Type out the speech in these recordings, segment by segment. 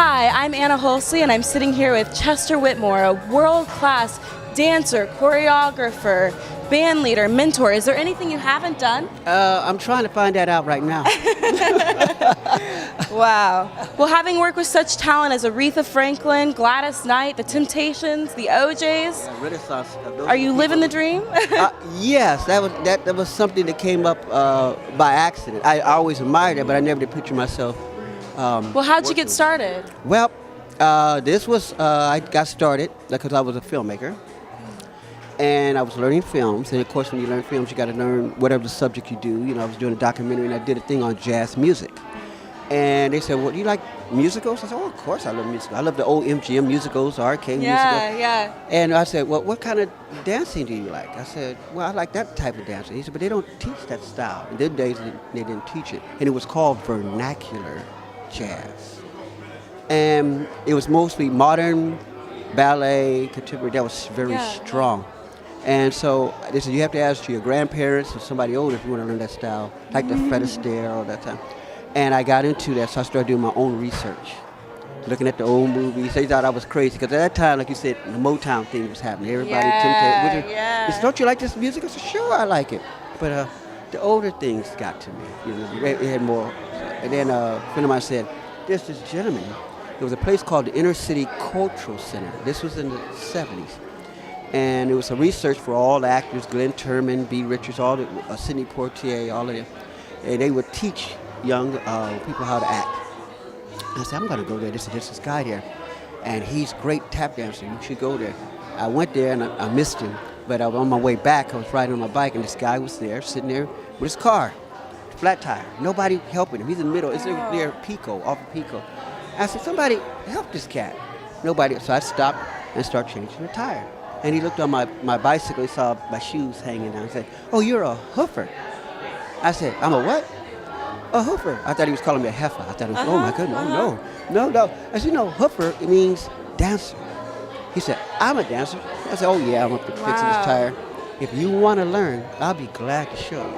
Hi, I'm Anna Holsley, and I'm sitting here with Chester Whitmore, a world-class dancer, choreographer, band leader, mentor. Is there anything you haven't done? I'm trying to find that out right now. Wow. Well, having worked with such talent as ARETHA Franklin, Gladys Knight, The Temptations, the OJs, Renaissance. are you living the dream? Yes, that was something that came up by accident. I always admired it, but I never did picture myself. Well, how'd you get started? Well, I got started because I was a filmmaker. And I was learning films, and of course when you learn films, you got to learn whatever the subject you do. You know, I was doing a documentary, and I did a thing on jazz music. And they said, well, do you like musicals? I said, oh, of course I love musicals. I love the old MGM musicals, arcade musicals. Yeah. And I said, well, what kind of dancing do you like? I said, well, I like that type of dancing. He said, but they don't teach that style. In them days, they didn't teach it. And it was called vernacular jazz. And it was mostly modern, ballet, contemporary. That was very strong. And so they said, you have to ask your grandparents or somebody older if you want to learn that style, like the Fred Astaire all that time. And I got into that, so I started doing my own research, looking at the old movies. They thought I was crazy, because at that time, like you said, the Motown thing was happening. Everybody tempted. They said, don't you like this music? I said, sure, I like it. But the older things got to me. You know, it had more. And then a friend of mine said, there's this gentleman. There was a place called the Inner City Cultural Center. This was in the 70s. And it was a research for all the actors, Glenn Turman, B. Richards, all the Sidney Poitier, all of them. And they would teach young people how to act. I said, I'm going to go there. There's this guy there, and he's a great tap dancer. You should go there. I went there, and I missed him. But on my way back, I was riding on my bike, and this guy was there, sitting there with his car, flat tire. Nobody helping him. He's in the middle. It's near Pico, off of Pico. I said, somebody help this cat. Nobody. So I stopped and started changing the tire. And he looked on my bicycle, he saw my shoes hanging down. He said, oh, you're a hoofer. I said, I'm a what? A hoofer. I thought he was calling me a heifer. I thought, oh my goodness, no. I said, no, hoofer, it means dancer. He said, I'm a dancer. I said, oh yeah, I'm up to fixing this tire. If you want to learn, I'll be glad to show you.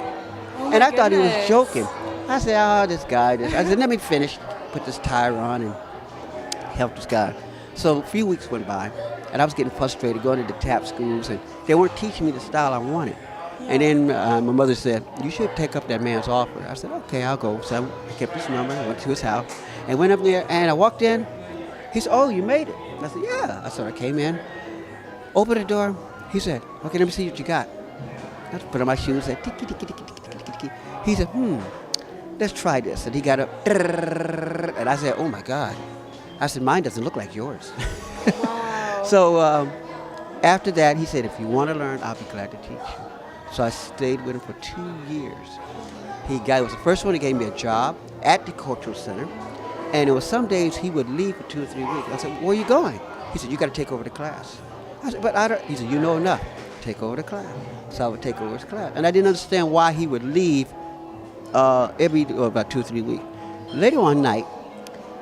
And I thought he was joking. I said, oh, this guy. I said, let me finish, put this tire on and help this guy. So a few weeks went by. And I was getting frustrated going to the tap schools, and they weren't teaching me the style I wanted. And then my mother said, you should take up that man's offer. I said, okay, I'll go. So I kept his number, I went to his house, and went up there, and I walked in. He said, oh, you made it. I said, yeah. I said, I came in, opened the door. He said, okay, let me see what you got. I put on my shoes, said, tiki, tiki, tiki, tiki, tiki. He said, let's try this. And he got up, and I said, oh my God. I said, mine doesn't look like yours. So after that, he said, if you want to learn, I'll be glad to teach you. So I stayed with him for 2 years. He was the first one who gave me a job at the Cultural Center. And it was some days he would leave for 2 or 3 weeks. I said, where are you going? He said, you got to take over the class. I said, but I don't. He said, you know enough. Take over the class. So I would take over his class. And I didn't understand why he would leave about 2 or 3 weeks. Later one night,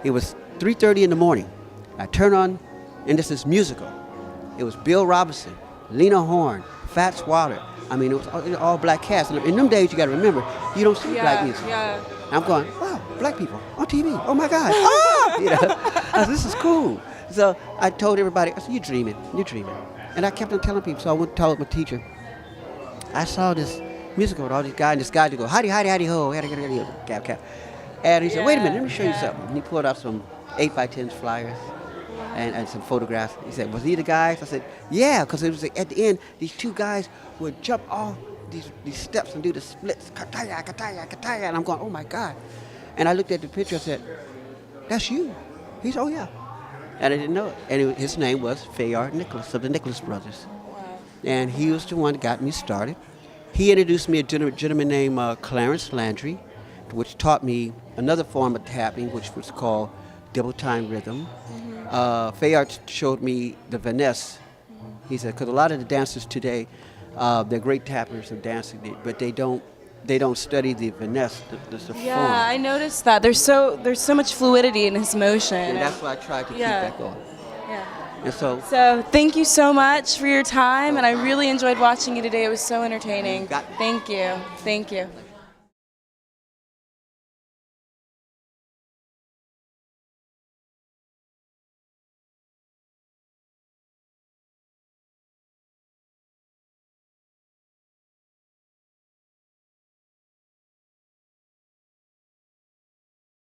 it was 3:30 in the morning. I turned on, and this is musical. It was Bill Robinson, Lena Horne, Fats Waller. I mean, it was all black cast. And in them days, you got to remember, you don't see black music. And I'm going, wow, black people on TV. Oh my God! You know, I said, this is cool. So I told everybody, I said, you're dreaming. And I kept on telling people. So I went to tell my teacher. I saw this musical with all these guys, and this guy to go, howdy, howdy, howdy, ho, howdy, howdy, howdy, cap, cap. And he said, wait a minute, let me show you something. And he pulled out some 8x10 flyers. And some photographs. He said, was he the guys? I said, yeah, because it was at the end, these two guys would jump off these steps and do the splits. Kataya, kataya, kataya. And I'm going, oh my God. And I looked at the picture and said, that's you. He said, oh yeah. And I didn't know it. And his name was Fayard Nicholas of the Nicholas Brothers. Wow. And he was the one that got me started. He introduced me to a gentleman named Clarence Landry, which taught me another form of tapping, which was called double time rhythm. Fayard showed me the finesse. He said, because a lot of the dancers today, they're great tappers and dancing, but they don't study the finesse, the form. Yeah, I noticed that. There's so much fluidity in his motion. And that's why I tried to keep that going. Yeah. And so thank you so much for your time, and I really enjoyed watching you today. It was so entertaining. Thank you.